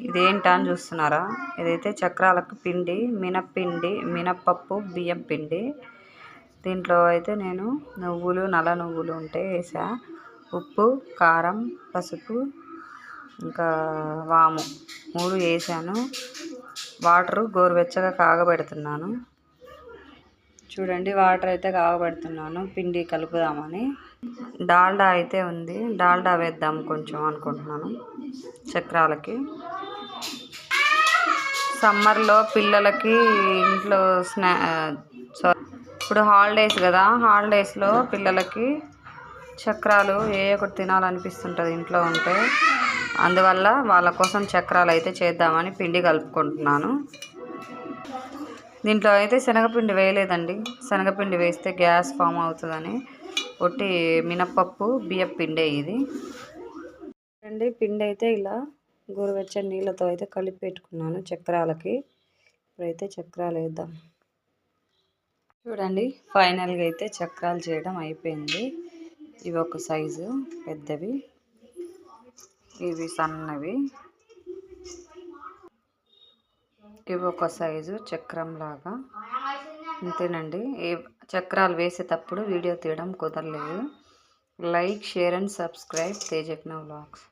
ఇదేంటా అని చూస్తున్నారా? ఇదైతే చక్రాలకు పిండి, మినప్పిండి, మినప్పప్పు, బియ్యం పిండి. దీంట్లో అయితే నేను నువ్వులు, నల్ల నువ్వులు ఉంటే వేసా, ఉప్పు, కారం, పసుపు, ఇంకా వాము 3 వేసాను. వాటరు గోరువెచ్చగా కాగబెడుతున్నాను. చూడండి, వాటర్ అయితే కాగబెడుతున్నాను పిండి కలుపుదామని. డాల్డా అయితే ఉంది, డాల్డా వేద్దాం కొంచెం అనుకుంటున్నాను చక్రాలకి. సమ్మర్లో పిల్లలకి ఇంట్లో ఇప్పుడు హాలిడేస్ కదా, హాలిడేస్లో పిల్లలకి చక్రాలు ఒకటి తినాలనిపిస్తుంటుంది ఇంట్లో ఉంటే. అందువల్ల వాళ్ళ కోసం చక్రాలు అయితే చేద్దామని పిండి కలుపుకుంటున్నాను. దీంట్లో అయితే శనగపిండి వేయలేదండి, శనగపిండి వేస్తే గ్యాస్ ఫామ్ అవుతుందని ఒట్టి మినప్పప్పు, బియ్యం పిండే ఇది. అండి, పిండి అయితే ఇలా గోరువెచ్చని నీళ్ళతో అయితే కలిపి పెట్టుకున్నాను చక్రాలకి. ఇప్పుడైతే చక్రాలు వేద్దాం. చూడండి, ఫైనల్గా అయితే చక్రాలు చేయడం అయిపోయింది. ఇవి ఒక సైజు పెద్దవి, ఇవి సన్నవి, ఇవి ఒక సైజు చక్రం లాగా. అంతేనండి. చక్రాలు వేసేటప్పుడు వీడియో తీయడం కుదరలేదు. Like, share and subscribe Tejagna vlogs.